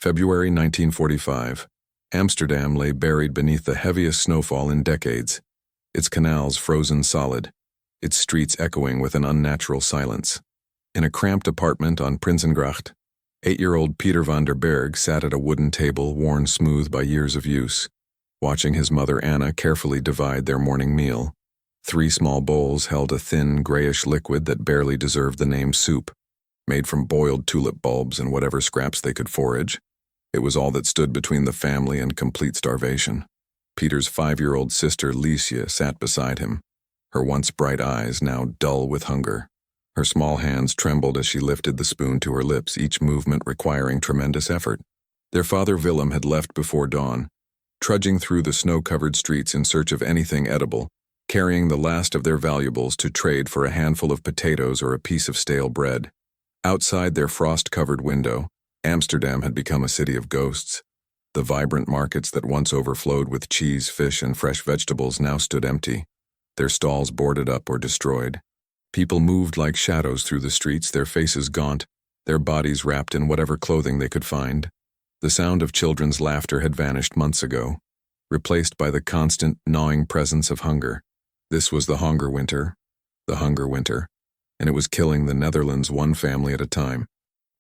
February 1945. Amsterdam lay buried beneath the heaviest snowfall in decades, its canals frozen solid, its streets echoing with an unnatural silence. In a cramped apartment on Prinsengracht, 8-year-old Pieter van der Berg sat at a wooden table worn smooth by years of use, watching his mother Anna carefully divide their morning meal. 3 small bowls held a thin, grayish liquid that barely deserved the name soup, made from boiled tulip bulbs and whatever scraps they could forage. It was all that stood between the family and complete starvation. Pieter's 5-year-old sister Liesje sat beside him, her once bright eyes now dull with hunger. Her small hands trembled as she lifted the spoon to her lips, each movement requiring tremendous effort. Their father Willem had left before dawn, trudging through the snow-covered streets in search of anything edible, carrying the last of their valuables to trade for a handful of potatoes or a piece of stale bread. Outside their frost-covered window, Amsterdam had become a city of ghosts. The vibrant markets that once overflowed with cheese, fish, and fresh vegetables now stood empty, their stalls boarded up or destroyed. People moved like shadows through the streets, their faces gaunt, their bodies wrapped in whatever clothing they could find. The sound of children's laughter had vanished months ago, replaced by the constant, gnawing presence of hunger. This was the hunger winter, and it was killing the Netherlands one family at a time.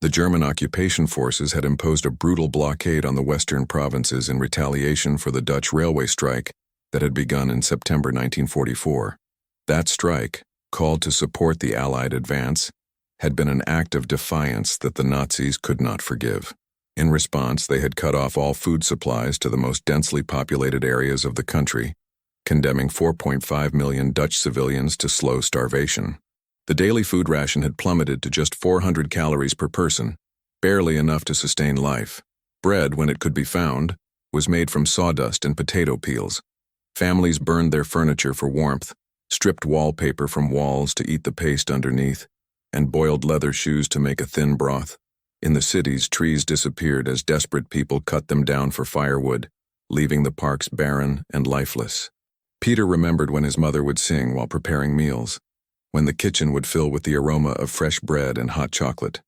The German occupation forces had imposed a brutal blockade on the western provinces in retaliation for the Dutch railway strike that had begun in September 1944. That strike, called to support the Allied advance, had been an act of defiance that the Nazis could not forgive. In response, they had cut off all food supplies to the most densely populated areas of the country, condemning 4.5 million Dutch civilians to slow starvation. The daily food ration had plummeted to just 400 calories per person, barely enough to sustain life. Bread, when it could be found, was made from sawdust and potato peels. Families burned their furniture for warmth, stripped wallpaper from walls to eat the paste underneath, and boiled leather shoes to make a thin broth. In the cities, trees disappeared as desperate people cut them down for firewood, leaving the parks barren and lifeless. Pieter remembered when his mother would sing while preparing meals, when the kitchen would fill with the aroma of fresh bread and hot chocolate.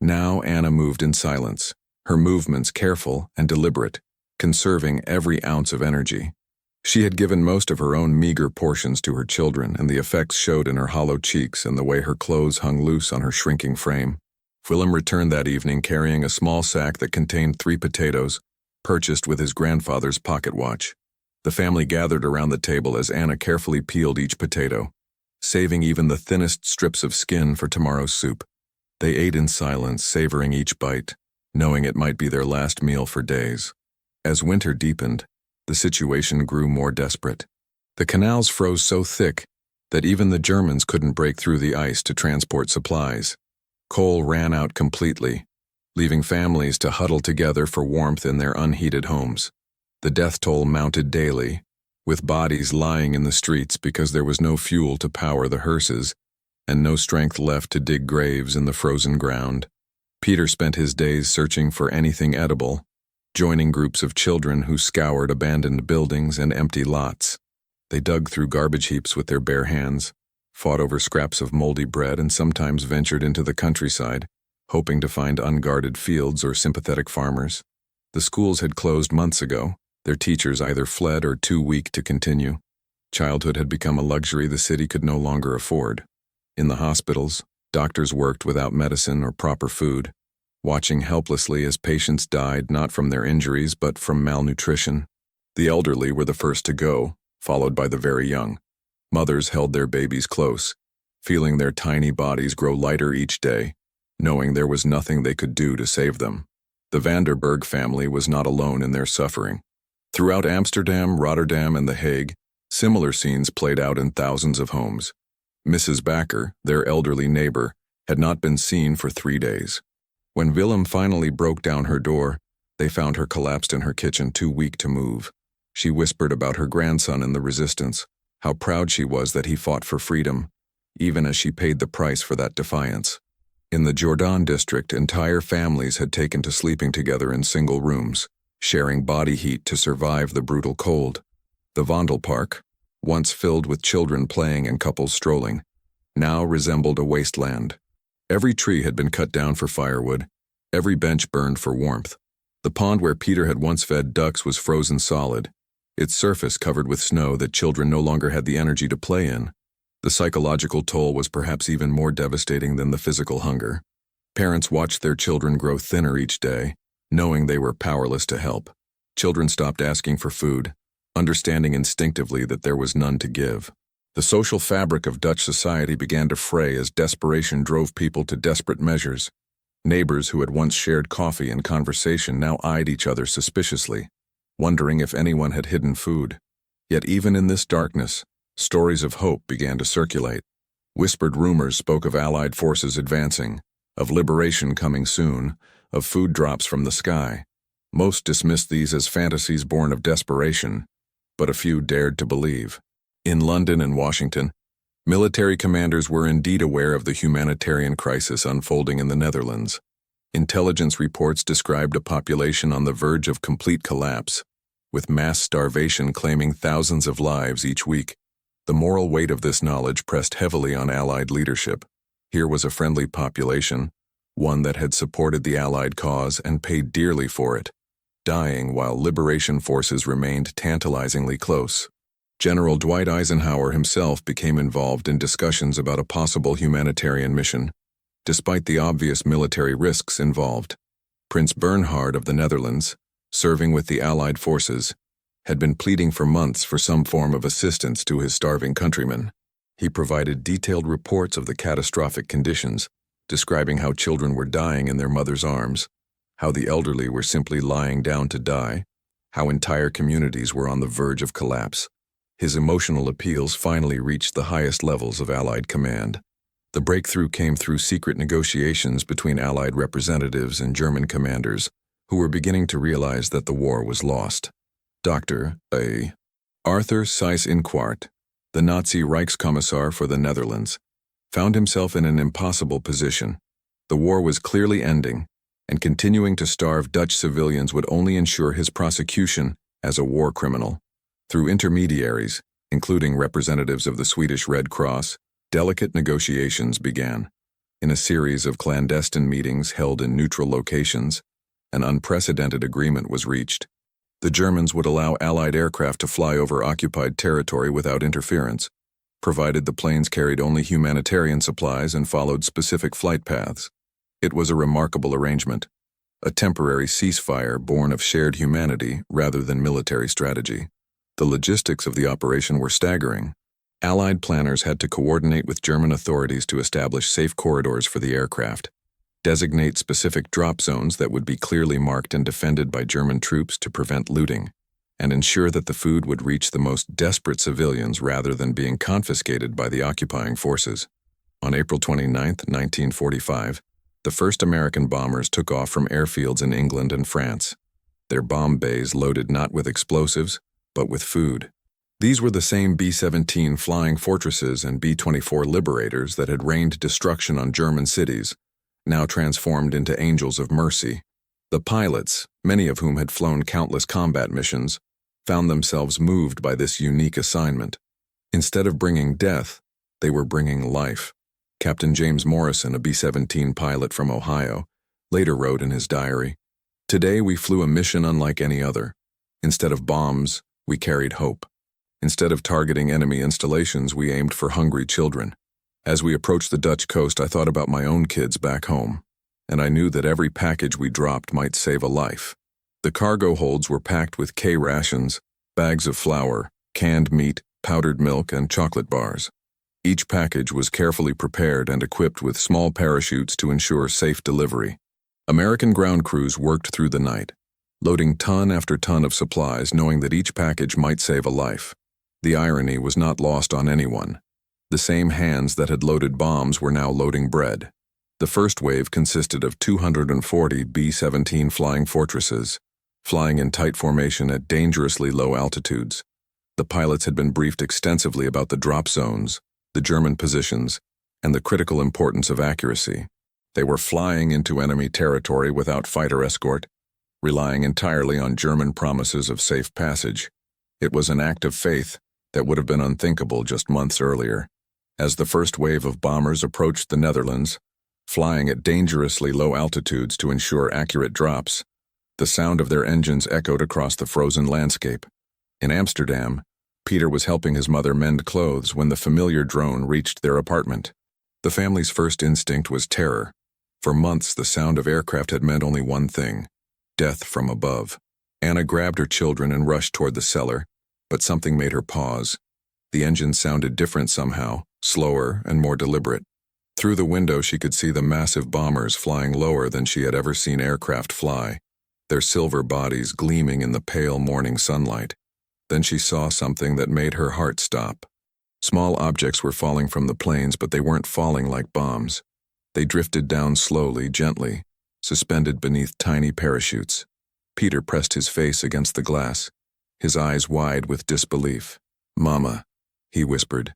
Now Anna moved in silence, her movements careful and deliberate, conserving every ounce of energy. She had given most of her own meager portions to her children, and the effects showed in her hollow cheeks and the way her clothes hung loose on her shrinking frame. Willem returned that evening carrying a small sack that contained 3 potatoes, purchased with his grandfather's pocket watch. The family gathered around the table as Anna carefully peeled each potato, saving even the thinnest strips of skin for tomorrow's soup. They ate in silence, savoring each bite, knowing it might be their last meal for days. As winter deepened, the situation grew more desperate. The canals froze so thick that even the Germans couldn't break through the ice to transport supplies. Coal ran out completely, leaving families to huddle together for warmth in their unheated homes. The death toll mounted daily, with bodies lying in the streets because there was no fuel to power the hearses and no strength left to dig graves in the frozen ground. Pieter spent his days searching for anything edible, joining groups of children who scoured abandoned buildings and empty lots. They dug through garbage heaps with their bare hands, fought over scraps of moldy bread, and sometimes ventured into the countryside, hoping to find unguarded fields or sympathetic farmers. The schools had closed months ago, their teachers either fled or too weak to continue. Childhood had become a luxury the city could no longer afford. In the hospitals, doctors worked without medicine or proper food, watching helplessly as patients died not from their injuries but from malnutrition. The elderly were the first to go, followed by the very young. Mothers held their babies close, feeling their tiny bodies grow lighter each day, knowing there was nothing they could do to save them. The van der Berg family was not alone in their suffering. Throughout Amsterdam, Rotterdam, and The Hague, similar scenes played out in thousands of homes. Mrs. Bakker, their elderly neighbor, had not been seen for 3 days. When Willem finally broke down her door, they found her collapsed in her kitchen, too weak to move. She whispered about her grandson in the resistance, how proud she was that he fought for freedom, even as she paid the price for that defiance. In the Jordan district, entire families had taken to sleeping together in single rooms, sharing body heat to survive the brutal cold. The Vondelpark, once filled with children playing and couples strolling, now resembled a wasteland. Every tree had been cut down for firewood, every bench burned for warmth. The pond where Pieter had once fed ducks was frozen solid, its surface covered with snow that children no longer had the energy to play in. The psychological toll was perhaps even more devastating than the physical hunger. Parents watched their children grow thinner each day, knowing they were powerless to help. Children stopped asking for food, understanding instinctively that there was none to give. The social fabric of Dutch society began to fray as desperation drove people to desperate measures. Neighbors who had once shared coffee and conversation now eyed each other suspiciously, wondering if anyone had hidden food. Yet even in this darkness, stories of hope began to circulate. Whispered rumors spoke of Allied forces advancing, of liberation coming soon, of food drops from the sky. Most dismissed these as fantasies born of desperation, but a few dared to believe. In London and Washington, military commanders were indeed aware of the humanitarian crisis unfolding in the Netherlands. Intelligence reports described a population on the verge of complete collapse, with mass starvation claiming thousands of lives each week. The moral weight of this knowledge pressed heavily on Allied leadership. Here was a friendly population, one that had supported the Allied cause and paid dearly for it, dying while liberation forces remained tantalizingly close. General Dwight Eisenhower himself became involved in discussions about a possible humanitarian mission, despite the obvious military risks involved. Prince Bernhard of the Netherlands, serving with the Allied forces, had been pleading for months for some form of assistance to his starving countrymen. He provided detailed reports of the catastrophic conditions, describing how children were dying in their mothers' arms, how the elderly were simply lying down to die, how entire communities were on the verge of collapse. His emotional appeals finally reached the highest levels of Allied command. The breakthrough came through secret negotiations between Allied representatives and German commanders, who were beginning to realize that the war was lost. Dr. A. Arthur Seyss-Inquart, the Nazi Reichskommissar for the Netherlands, found himself in an impossible position. The war was clearly ending, and continuing to starve Dutch civilians would only ensure his prosecution as a war criminal. Through intermediaries, including representatives of the Swedish Red Cross, delicate negotiations began. In a series of clandestine meetings held in neutral locations, an unprecedented agreement was reached. The Germans would allow Allied aircraft to fly over occupied territory without interference, provided the planes carried only humanitarian supplies and followed specific flight paths. It was a remarkable arrangement, a temporary ceasefire born of shared humanity rather than military strategy. The logistics of the operation were staggering. Allied planners had to coordinate with German authorities to establish safe corridors for the aircraft, designate specific drop zones that would be clearly marked and defended by German troops to prevent looting, and ensure that the food would reach the most desperate civilians rather than being confiscated by the occupying forces. On April 29, 1945, the first American bombers took off from airfields in England and France, their bomb bays loaded not with explosives, but with food. These were the same B-17 Flying Fortresses and B-24 Liberators that had rained destruction on German cities, now transformed into angels of mercy. The pilots, many of whom had flown countless combat missions, found themselves moved by this unique assignment. Instead of bringing death, they were bringing life. Captain James Morrison, a B-17 pilot from Ohio, later wrote in his diary, "Today we flew a mission unlike any other. Instead of bombs, we carried hope. Instead of targeting enemy installations, we aimed for hungry children. As we approached the Dutch coast, I thought about my own kids back home, and I knew that every package we dropped might save a life." The cargo holds were packed with K rations, bags of flour, canned meat, powdered milk, and chocolate bars. Each package was carefully prepared and equipped with small parachutes to ensure safe delivery. American ground crews worked through the night, loading ton after ton of supplies, knowing that each package might save a life. The irony was not lost on anyone. The same hands that had loaded bombs were now loading bread. The first wave consisted of 240 B-17 Flying Fortresses, flying in tight formation at dangerously low altitudes. The pilots had been briefed extensively about the drop zones, the German positions, and the critical importance of accuracy. They were flying into enemy territory without fighter escort, relying entirely on German promises of safe passage. It was an act of faith that would have been unthinkable just months earlier. As the first wave of bombers approached the Netherlands, flying at dangerously low altitudes to ensure accurate drops, The sound of their engines echoed across the frozen landscape. In Amsterdam, Pieter was helping his mother mend clothes when the familiar drone reached their apartment. The family's first instinct was terror. For months, the sound of aircraft had meant only one thing: death from above. Anna grabbed her children and rushed toward the cellar, but something made her pause. The engine sounded different somehow, slower and more deliberate. Through the window, she could see the massive bombers flying lower than she had ever seen aircraft fly, their silver bodies gleaming in the pale morning sunlight. Then she saw something that made her heart stop. Small objects were falling from the planes, but they weren't falling like bombs. They drifted down slowly, gently, suspended beneath tiny parachutes. Pieter pressed his face against the glass, his eyes wide with disbelief. "Mama," he whispered,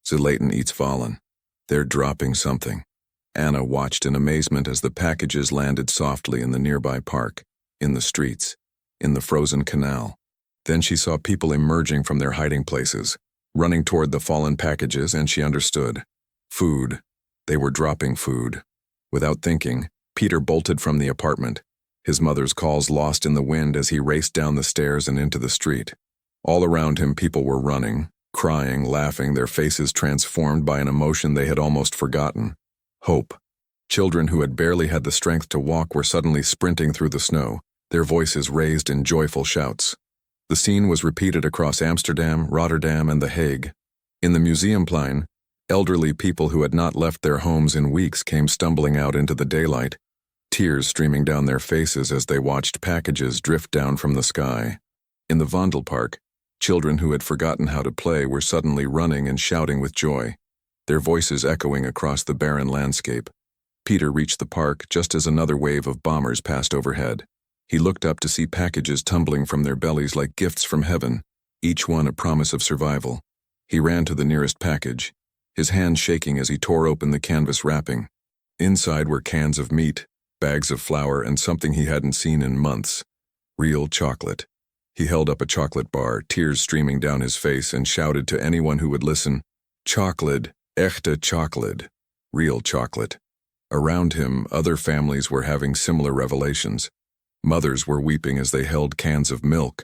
"ze laten iets vallen. They're dropping something." Anna watched in amazement as the packages landed softly in the nearby park, in the streets, in the frozen canal. Then she saw people emerging from their hiding places, running toward the fallen packages, and she understood. Food. They were dropping food. Without thinking, Pieter bolted from the apartment, his mother's calls lost in the wind as he raced down the stairs and into the street. All around him, people were running, crying, laughing, their faces transformed by an emotion they had almost forgotten: hope. Children who had barely had the strength to walk were suddenly sprinting through the snow, their voices raised in joyful shouts. The scene was repeated across Amsterdam, Rotterdam, and The Hague. In the Museumplein, elderly people who had not left their homes in weeks came stumbling out into the daylight, tears streaming down their faces as they watched packages drift down from the sky. In the Vondelpark, children who had forgotten how to play were suddenly running and shouting with joy, their voices echoing across the barren landscape. Pieter reached the park just as another wave of bombers passed overhead. He looked up to see packages tumbling from their bellies like gifts from heaven, each one a promise of survival. He ran to the nearest package, his hand shaking as he tore open the canvas wrapping. Inside were cans of meat, bags of flour, and something he hadn't seen in months: real chocolate. He held up a chocolate bar, tears streaming down his face, and shouted to anyone who would listen, "Chocolate, echte chocolate, real chocolate." Around him, other families were having similar revelations. Mothers were weeping as they held cans of milk.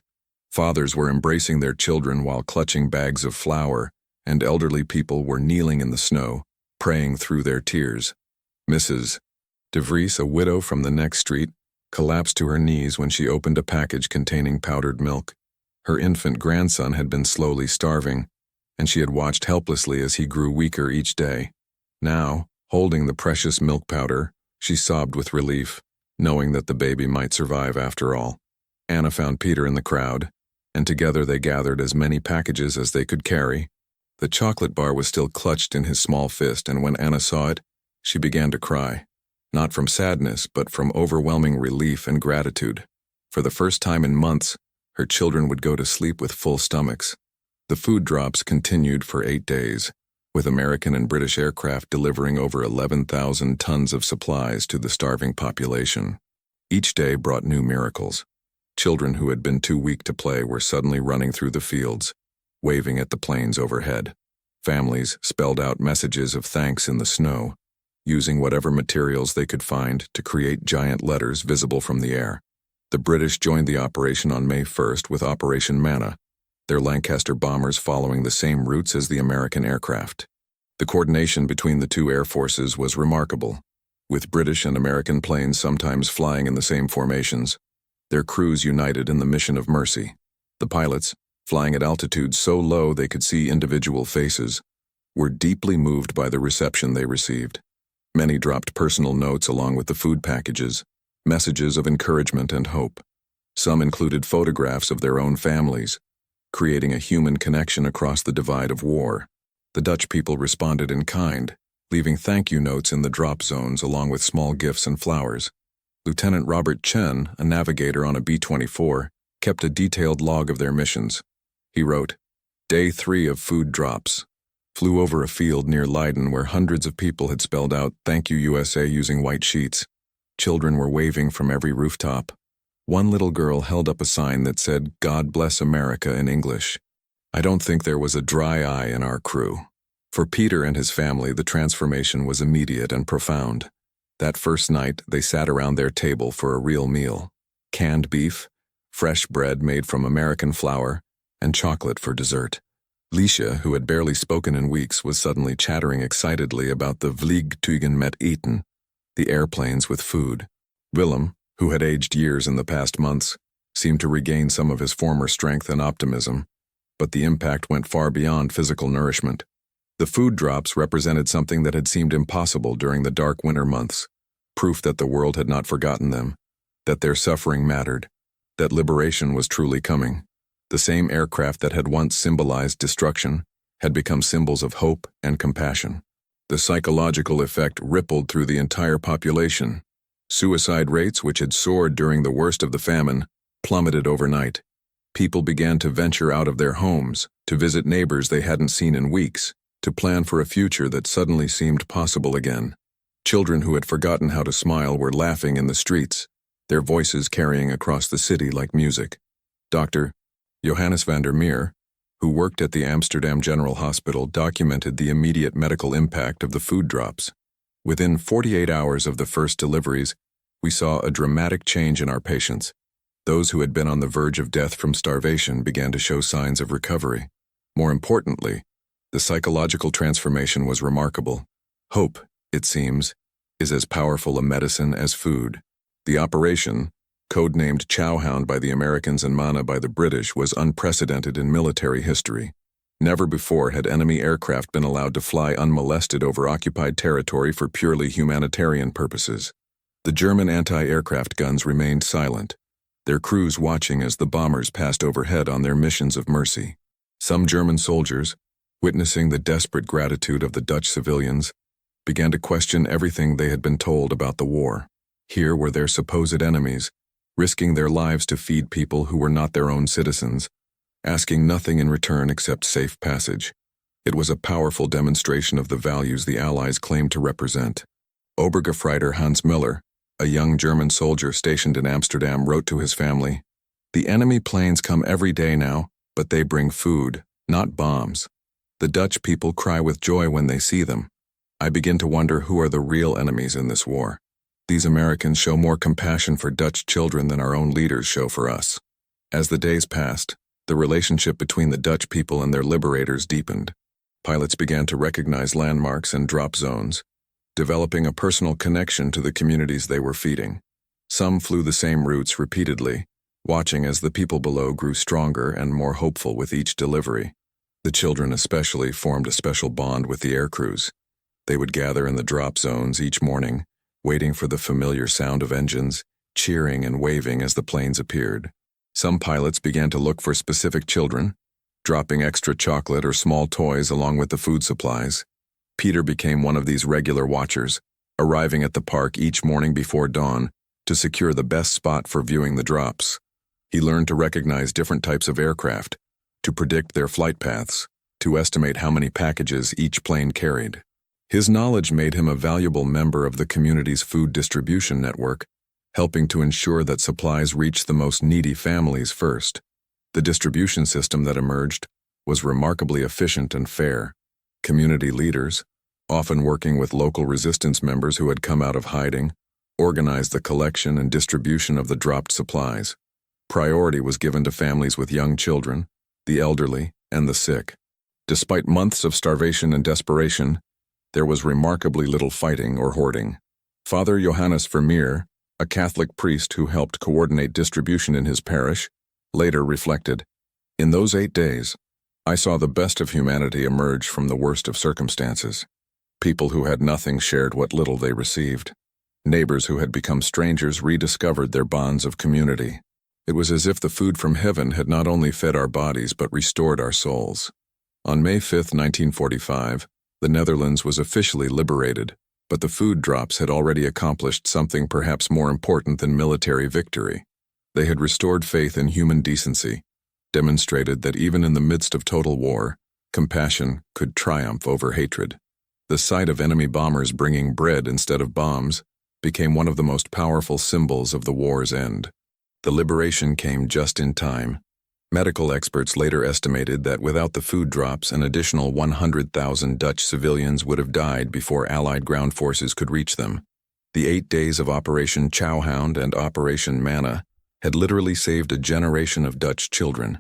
Fathers were embracing their children while clutching bags of flour, and elderly people were kneeling in the snow, praying through their tears. Mrs. De Vries, a widow from the next street, collapsed to her knees when she opened a package containing powdered milk. Her infant grandson had been slowly starving, and she had watched helplessly as he grew weaker each day. Now, holding the precious milk powder, she sobbed with relief, knowing that the baby might survive after all. Anna found Pieter in the crowd, and together they gathered as many packages as they could carry. The chocolate bar was still clutched in his small fist, and when Anna saw it, she began to cry. Not from sadness, but from overwhelming relief and gratitude. For the first time in months, her children would go to sleep with full stomachs. The food drops continued for 8 days, with American and British aircraft delivering over 11,000 tons of supplies to the starving population. Each day brought new miracles. Children who had been too weak to play were suddenly running through the fields, waving at the planes overhead. Families spelled out messages of thanks in the snow, using whatever materials they could find to create giant letters visible from the air. The British joined the operation on May 1st with Operation Manna, their Lancaster bombers following the same routes as the American aircraft. The coordination between the two air forces was remarkable, with British and American planes sometimes flying in the same formations, their crews united in the mission of mercy. The pilots, flying at altitudes so low they could see individual faces, were deeply moved by the reception they received. Many dropped personal notes along with the food packages, messages of encouragement and hope. Some included photographs of their own families, creating a human connection across the divide of war. The Dutch people responded in kind, leaving thank you notes in the drop zones along with small gifts and flowers. Lieutenant Robert Chen, a navigator on a B-24, kept a detailed log of their missions. He wrote, "Day 3 of food drops. Flew over a field near Leiden where hundreds of people had spelled out, 'Thank you USA' using white sheets. Children were waving from every rooftop. One little girl held up a sign that said, 'God bless America' in English. I don't think there was a dry eye in our crew." For Pieter and his family, the transformation was immediate and profound. That first night, they sat around their table for a real meal. canned beef, fresh bread made from American flour, and chocolate for dessert. Liesje, who had barely spoken in weeks, was suddenly chattering excitedly about the vliegtuigen met eten, the airplanes with food. Willem, who had aged years in the past months, seemed to regain some of his former strength and optimism, but the impact went far beyond physical nourishment. The food drops represented something that had seemed impossible during the dark winter months, proof that the world had not forgotten them, that their suffering mattered, that liberation was truly coming. The same aircraft that had once symbolized destruction had become symbols of hope and compassion. The psychological effect rippled through the entire population. Suicide rates, which had soared during the worst of the famine, plummeted overnight. People began to venture out of their homes, to visit neighbors they hadn't seen in weeks, to plan for a future that suddenly seemed possible again. Children who had forgotten how to smile were laughing in the streets, their voices carrying across the city like music. Dr. Johannes van der Meer, who worked at the Amsterdam General Hospital, documented the immediate medical impact of the food drops. Within 48 hours of the first deliveries, we saw a dramatic change in our patients. Those who had been on the verge of death from starvation began to show signs of recovery. More importantly, the psychological transformation was remarkable. Hope, it seems, is as powerful a medicine as food. The operation, codenamed Chowhound by the Americans and Mana by the British, was unprecedented in military history. Never before had enemy aircraft been allowed to fly unmolested over occupied territory for purely humanitarian purposes. The German anti-aircraft guns remained silent, their crews watching as the bombers passed overhead on their missions of mercy. Some German soldiers, witnessing the desperate gratitude of the Dutch civilians, began to question everything they had been told about the war. Here were their supposed enemies, risking their lives to feed people who were not their own citizens, asking nothing in return except safe passage. It was a powerful demonstration of the values the Allies claimed to represent. Obergefreiter Hans Miller, a young German soldier stationed in Amsterdam, wrote to his family, "The enemy planes come every day now, but they bring food, not bombs. The Dutch people cry with joy when they see them. I begin to wonder who are the real enemies in this war. These Americans show more compassion for Dutch children than our own leaders show for us." As the days passed, the relationship between the Dutch people and their liberators deepened. Pilots began to recognize landmarks and drop zones, developing a personal connection to the communities they were feeding. Some flew the same routes repeatedly, watching as the people below grew stronger and more hopeful with each delivery. The children especially formed a special bond with the air crews. They would gather in the drop zones each morning, waiting for the familiar sound of engines, cheering and waving as the planes appeared. Some pilots began to look for specific children, dropping extra chocolate or small toys along with the food supplies. Pieter became one of these regular watchers, arriving at the park each morning before dawn to secure the best spot for viewing the drops. He learned to recognize different types of aircraft, to predict their flight paths, to estimate how many packages each plane carried. His knowledge made him a valuable member of the community's food distribution network, helping to ensure that supplies reached the most needy families first. The distribution system that emerged was remarkably efficient and fair. Community leaders, often working with local resistance members who had come out of hiding, organized the collection and distribution of the dropped supplies. Priority was given to families with young children, the elderly, and the sick. Despite months of starvation and desperation, there was remarkably little fighting or hoarding. Father Johannes Vermeer, a Catholic priest who helped coordinate distribution in his parish, later reflected, "In those 8 days, I saw the best of humanity emerge from the worst of circumstances. People who had nothing shared what little they received. Neighbors who had become strangers rediscovered their bonds of community. It was as if the food from heaven had not only fed our bodies but restored our souls." On May 5, 1945, the Netherlands was officially liberated, but the food drops had already accomplished something perhaps more important than military victory. They had restored faith in human decency, demonstrated that even in the midst of total war, compassion could triumph over hatred. The sight of enemy bombers bringing bread instead of bombs became one of the most powerful symbols of the war's end. The liberation came just in time. Medical experts later estimated that without the food drops, an additional 100,000 Dutch civilians would have died before Allied ground forces could reach them. The 8 days of Operation Chowhound and Operation Mana had literally saved a generation of Dutch children.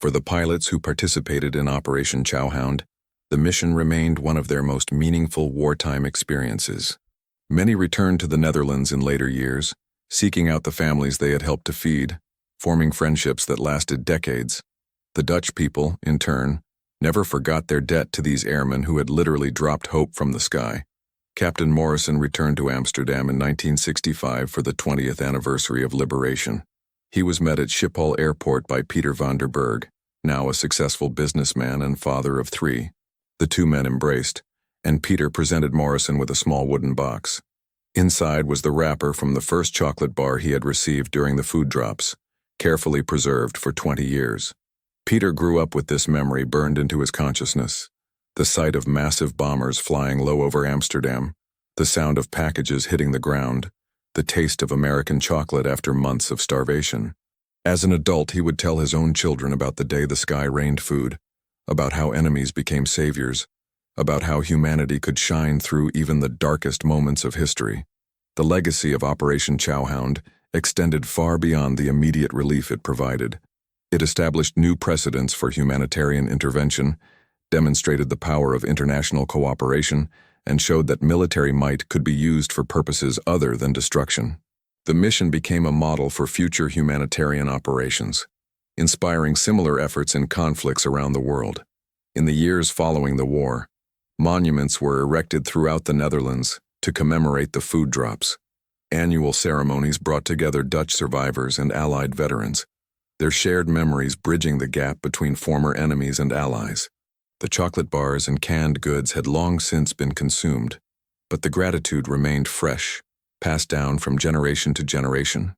For the pilots who participated in Operation Chowhound, the mission remained one of their most meaningful wartime experiences. Many returned to the Netherlands in later years, seeking out the families they had helped to feed, forming friendships that lasted decades. The Dutch people, in turn, never forgot their debt to these airmen who had literally dropped hope from the sky. Captain Morrison returned to Amsterdam in 1965 for the 20th anniversary of liberation. He was met at Schiphol Airport by Pieter van der Berg, now a successful businessman and father of 3. The two men embraced, and Pieter presented Morrison with a small wooden box. Inside was the wrapper from the first chocolate bar he had received during the food drops, carefully preserved for 20 years. Pieter grew up with this memory burned into his consciousness. The sight of massive bombers flying low over Amsterdam, the sound of packages hitting the ground, the taste of American chocolate after months of starvation. As an adult, he would tell his own children about the day the sky rained food, about how enemies became saviors, about how humanity could shine through even the darkest moments of history. The legacy of Operation Chowhound extended far beyond the immediate relief it provided. It established new precedents for humanitarian intervention, demonstrated the power of international cooperation, and showed that military might could be used for purposes other than destruction. The mission became a model for future humanitarian operations, inspiring similar efforts in conflicts around the world. In the years following the war, monuments were erected throughout the Netherlands to commemorate the food drops. Annual ceremonies brought together Dutch survivors and Allied veterans, their shared memories bridging the gap between former enemies and allies. The chocolate bars and canned goods had long since been consumed, but the gratitude remained fresh, passed down from generation to generation.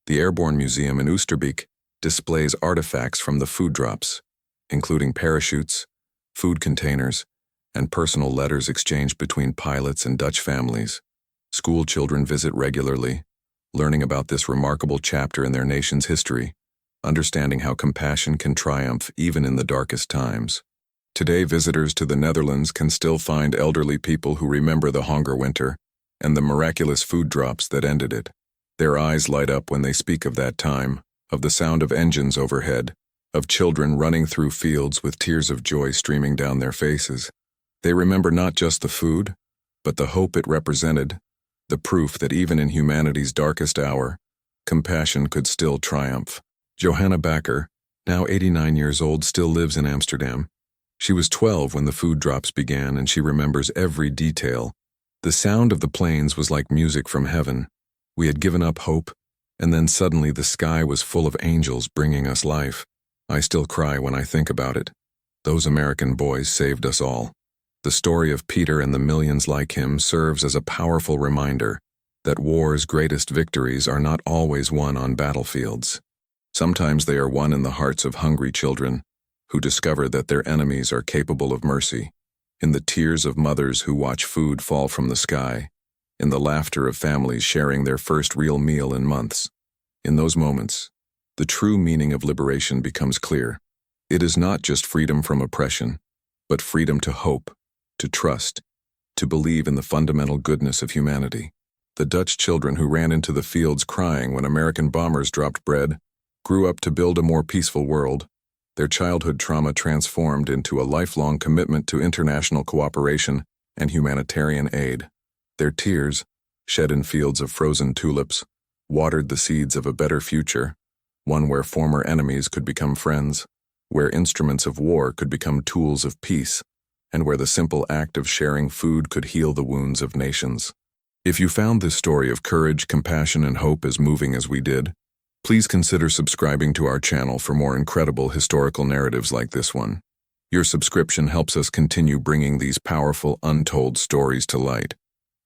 The Airborne Museum in Oosterbeek displays artifacts from the food drops, including parachutes, food containers, and personal letters exchanged between pilots and Dutch families. School children visit regularly, learning about this remarkable chapter in their nation's history, understanding how compassion can triumph even in the darkest times. Today, visitors to the Netherlands can still find elderly people who remember the hunger winter and the miraculous food drops that ended it. Their eyes light up when they speak of that time, of the sound of engines overhead, of children running through fields with tears of joy streaming down their faces. They remember not just the food, but the hope it represented, the proof that even in humanity's darkest hour, compassion could still triumph. Johanna Bakker, now 89 years old, still lives in Amsterdam. She was 12 when the food drops began, and she remembers every detail. The sound of the planes was like music from heaven. We had given up hope, and then suddenly the sky was full of angels bringing us life. I still cry when I think about it. Those American boys saved us all. The story of Pieter and the millions like him serves as a powerful reminder that war's greatest victories are not always won on battlefields. Sometimes they are won in the hearts of hungry children who discover that their enemies are capable of mercy, in the tears of mothers who watch food fall from the sky, in the laughter of families sharing their first real meal in months. In those moments, the true meaning of liberation becomes clear. It is not just freedom from oppression, but freedom to hope, to trust, to believe in the fundamental goodness of humanity. The Dutch children who ran into the fields crying when American bombers dropped bread grew up to build a more peaceful world, their childhood trauma transformed into a lifelong commitment to international cooperation and humanitarian aid. Their tears, shed in fields of frozen tulips, watered the seeds of a better future, one where former enemies could become friends, where instruments of war could become tools of peace, and where the simple act of sharing food could heal the wounds of nations. If you found this story of courage, compassion, and hope as moving as we did, please consider subscribing to our channel for more incredible historical narratives like this one. Your subscription helps us continue bringing these powerful, untold stories to light.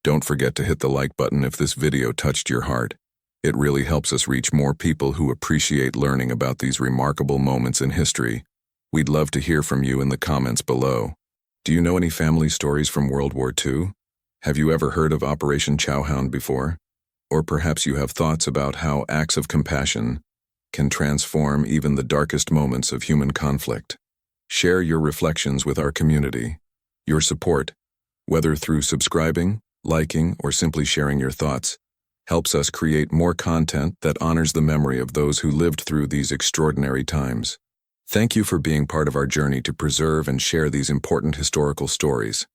Don't forget to hit the like button if this video touched your heart. It really helps us reach more people who appreciate learning about these remarkable moments in history. We'd love to hear from you in the comments below. Do you know any family stories from World War II? Have you ever heard of Operation Chowhound before? Or perhaps you have thoughts about how acts of compassion can transform even the darkest moments of human conflict. Share your reflections with our community. Your support, whether through subscribing, liking, or simply sharing your thoughts, helps us create more content that honors the memory of those who lived through these extraordinary times. Thank you for being part of our journey to preserve and share these important historical stories.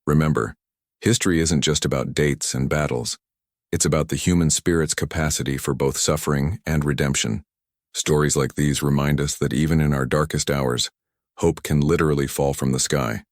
Remember, history isn't just about dates and battles. It's about the human spirit's capacity for both suffering and redemption. Stories like these remind us that even in our darkest hours, hope can literally fall from the sky.